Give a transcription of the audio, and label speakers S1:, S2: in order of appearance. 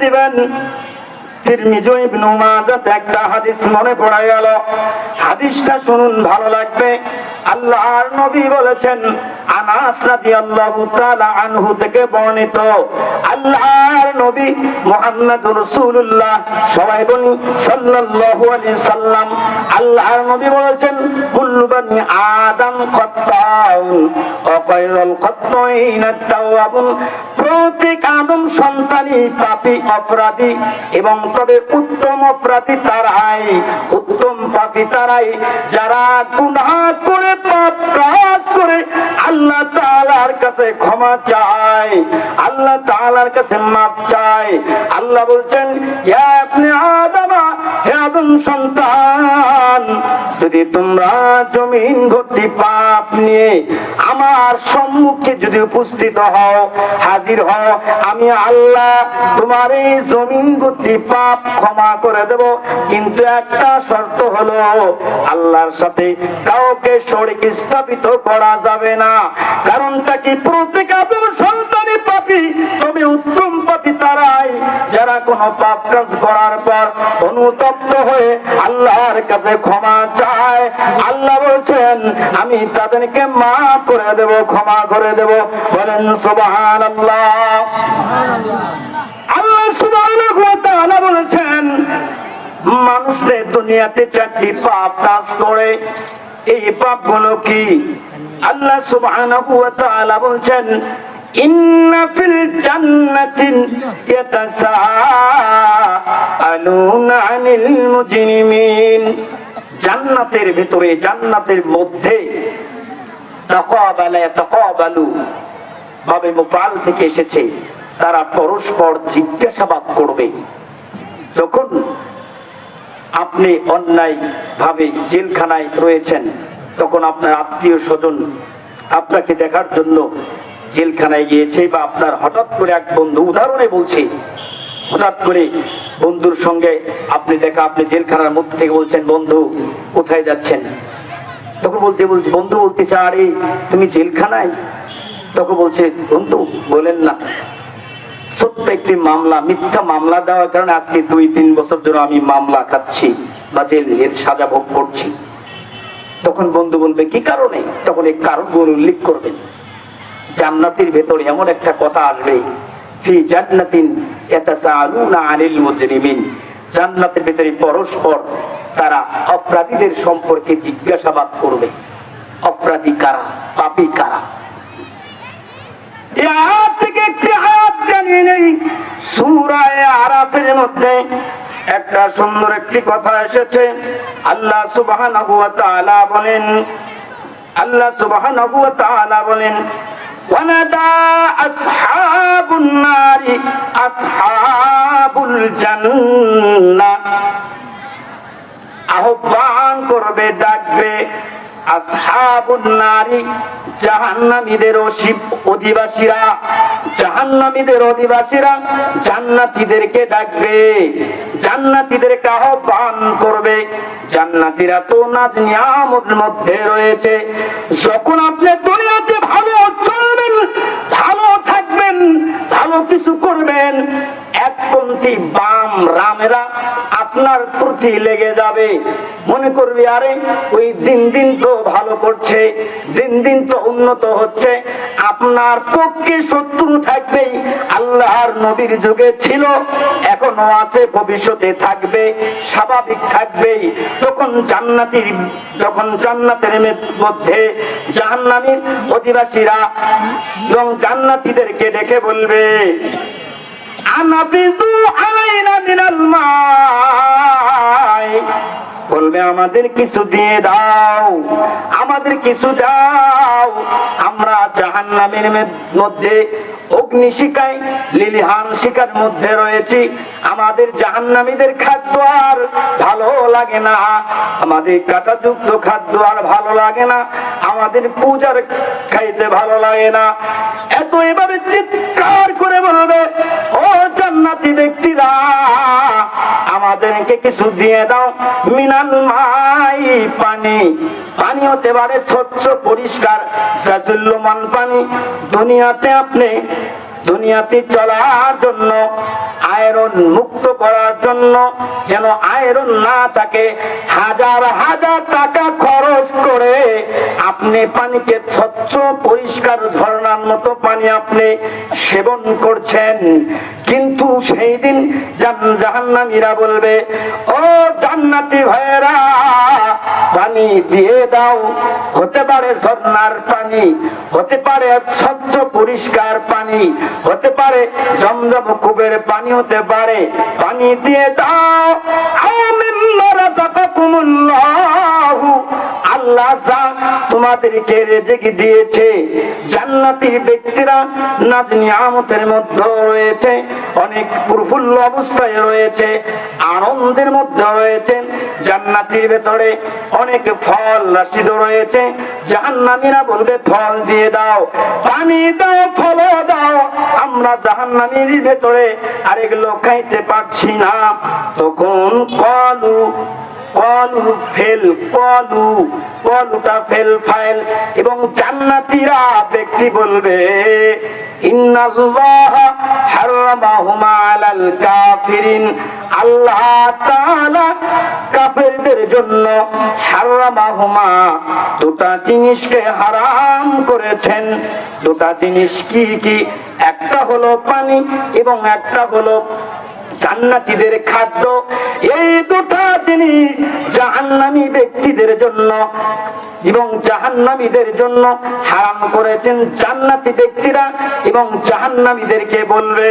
S1: দিবেন। তিরমিজি ইবনে মাজাহ একটা হাদিস মনে পড়ে গেল, হাদিসটা শুনুন, ভালো লাগবে। আল্লাহর নবী বলেছেন, আনাস রাদিয়াল্লাহু তাআলা আনহু থেকে বর্ণিত, আল্লাহর নবী মুহাম্মদুর রাসূলুল্লাহ, সবাই বলি সাল্লাল্লাহু আলাইহি সাল্লাম, আল্লাহর নবী বলেছেন, কুল্লু বানি আদম খাত্তাউন ওয়া খায়রুল খাত্তাইনা আত-তাওয়াবুন, প্রত্যেক আদম সন্তানই পাপী অপরাধী, এবং তবে উত্তম অপরাধী তারাই, উত্তম পাপী তারাই যারা গুনাহ করে, পাপ কাজ করে আল্লাহ তাআলার কাছে ক্ষমা চায়, আল্লাহ তাআলার কাছে মাফ চায়। আল্লাহ বলছেন, ইয়া ইবনে আদম, হে আদম সন্তান, যদি তোমরা জমিন ভর্তি পাপ নিয়ে আমার সম্মুখে যদি উপস্থিত হও, হাজির হও, আমি আল্লাহ তোমার এই জমিন ভর্তি পাপ ক্ষমা করে দেব, কিন্তু একটা শর্ত হলো, আল্লাহর সাথে কাউকে শরীক স্থাপিত করা যাবে না। কারণটা কি? প্রত্যেক আদম সন্তানই পাপী, তবে উত্তম পাপী তারাই যারা কোনো পাপ কাজ করার পর অনুতপ্ত হয়ে আল্লাহর কাছে ক্ষমা চায়। আল্লাহ বলছেন, আমি তাদেরকে মাফ করে দেব, ক্ষমা করে দেব। বলেন সুবহানাল্লাহ। আল্লাহ সুবহানাহু ওয়া তাআলা বলেছেন, মানুষের দুনিয়াতে চারটি পাপ কাজ করে। এই পাপগুলো কি? আল্লাহ সুবহানাহু ওয়া তাআলা বলছেন, ইন্না ফিল জান্নাতি ইয়াতাসাআলুনা আনিল মুজরিমিন, জান্নাতের ভিতরে, জান্নাতের মধ্যে, তাকাবালা তাকাবালু ভাবে মুফআল থেকে এসেছে, তারা পরস্পর জিজ্ঞাসাবাদ করবে। যখন আপনি অন্যায় ভাবে জেলখানায় রয়েছেন, তখন আপনার আত্মীয় স্বজন আপনাকে দেখার জন্য জেলখানায় গিয়েছে, বা আপনার হঠাৎ করে এক বন্ধু, উদাহরণে বলছি, হঠাৎ করে বন্ধুর সঙ্গে আপনি দেখা, আপনি জেলখানার মধ্যে থেকে বলছেন, বন্ধু কোথায় যাচ্ছেন? তখন বলছে বন্ধু বলতেছে, আরে তুমি জেলখানায়? তখন বলছে, বন্ধু বলেন না, ছোট্ট একটি মামলা, মিথ্যা মামলা দেওয়ার কারণে আজকে 2-3 বছর ধরে আমি মামলা খাচ্ছি বা জেলের সাজা ভোগ করছি। তখন বন্ধু বলবে, কি কারণে? তখন এই কারণগুলো উল্লেখ করবেন। জান্নাতের ভেতরে এমন একটা কথা আসবে, ফি জান্নাতিন ইয়াতাসাআলুনা আনিল মুজরিমিন, জান্নাতের ভেতরে পরস্পর তারা অপরাধীদের সম্পর্কে জিজ্ঞাসাবাদ করবে। অপরাধী কারা, পাপী কারা? এই আয়াত থেকে একটি আয়াত জানিয়ে নেই, সূরা আরাফের মধ্যে একটা সুন্দর একটি কথা এসেছে। আল্লাহ সুবহানাহু ওয়া তাআলা বলেন, আল্লাহ সুবহানাহু ওয়া তাআলা বলেন, ওয়ানাদা আসহাবুন নারি আসহাবুল জান্নাহ, আহ্বান করবে, ডাকবে আসহাবুন নারি, জাহান্নামীদের অধিবাসীরা, জাহান্নামীদের অধিবাসীরা জান্নাতীদেরকে ডাকবে, জান্নাতীদেরকে আহ্বান করবে। জান্নাতীরা তো নাজ নিয়ামতের মধ্যে রয়েছে। যখন আপনি দুনিয়াতে ভালো চলবেন, ভালো থাকবেন, ভালো কিছু করবেন, একপন্থী বাম রামেরা আপনার প্রতি লেগে যাবে, মনে করবি আরে ওই দিন দিন তো ভালো করছে, দিন দিন তো উন্নত হচ্ছে। আপনার পক্ষে শত্রু থাকবেই, আল্লাহর নবীর যুগে ছিল, এখনো আছে, ভবিষ্যতে থাকবে, স্বাভাবিক থাকবেই। যখন জান্নাতের মধ্যে জাহান্নামীর অধিবাসীরা এবং জান্নাতীদেরকে ডেকে বলবে, আনাফিযু আলাইনা মিনাল মাই, বলবে আমাদের কিছু দিয়ে দাও, আমাদের কিছু দাও, আমরা জাহান্নামের মধ্যে অগ্নিশিখায় লিলিহান শিখার মধ্যে রয়েছি, আমাদের জাহান্নামীদের খাদ্য আর ভালো লাগে না, আমাদের কাঁটাযুক্ত খাদ্য আর ভালো লাগে না, আমাদের পূজার খাইতে ভালো লাগে না। এত এভাবে চিৎকার করে বলবে, ও জান্নাতি ব্যক্তিরা, আমাদেরকে কিছু দিয়ে দাও। মিনাল মাই, পানি, পানি হতে পারে স্বচ্ছ পরিষ্কার জাজুল্যমান পানি। দুনিয়াতে আপনি দুনিয়াতে চলার জন্য, আয়রন মুক্ত করার জন্য, যেন আয়রন না থাকে, হাজার হাজার টাকা খরচ করে আপনি পানিকে স্বচ্ছ পরিষ্কার ঝর্ণার মতো পানি আপনি সেবন করছেন। কিন্তু সেই দিন জাহান্নামীরা বলবে, ও জান্নাতি ভাইয়েরা, পানি দিয়ে দাও। হতে পারে ঝর্ণার পানি, হতে পারে স্বচ্ছ পরিষ্কার পানি, হতে পারে জমজম কূপের পানি, হতে পারে, পানি দিয়ে দাও। আল্লাহ যা তোমাদেরকে রিজিক দিয়েছে, জান্নাতীর ব্যক্তিরা নাজ নিয়ামতের মধ্যে রয়েছে, অনেক প্রফুল্ল অবস্থায় রয়েছে, আনন্দের মধ্যে রয়েছে। জান্নাতের ভেতরে অনেক ফল রাশিদ রয়েছে। জাহান্নামীরা বলবে, ফল দিয়ে দাও, পানি দাও, ফল দাও, আমরা জাহান্নামীর ভেতরে আরেকগুলো খাইতে পারছি না। তখন কলু ফেল, কলুটা ফেল ফাইল, এবং জান্নাতীরা ব্যক্তি বলবে, ইন্নাল্লাহ হারামাহুমা আলাল কাফিরিন, আল্লাহ তাআলা কাফেরদের জন্য হারামাহুমা, দুটা জিনিসকে হারাম করেছেন। দুটা জিনিস কি কি? একটা হলো পানি এবং একটা হলো জান্নাতীদের খাদ্য। এই দুটা জিনিস জাহান্নামী ব্যক্তিদের জন্য এবং জাহান্নামীদের জন্য হারাম করেছেন। জান্নাতী ব্যক্তিরা এবং জাহান্নামীদেরকে বলবে,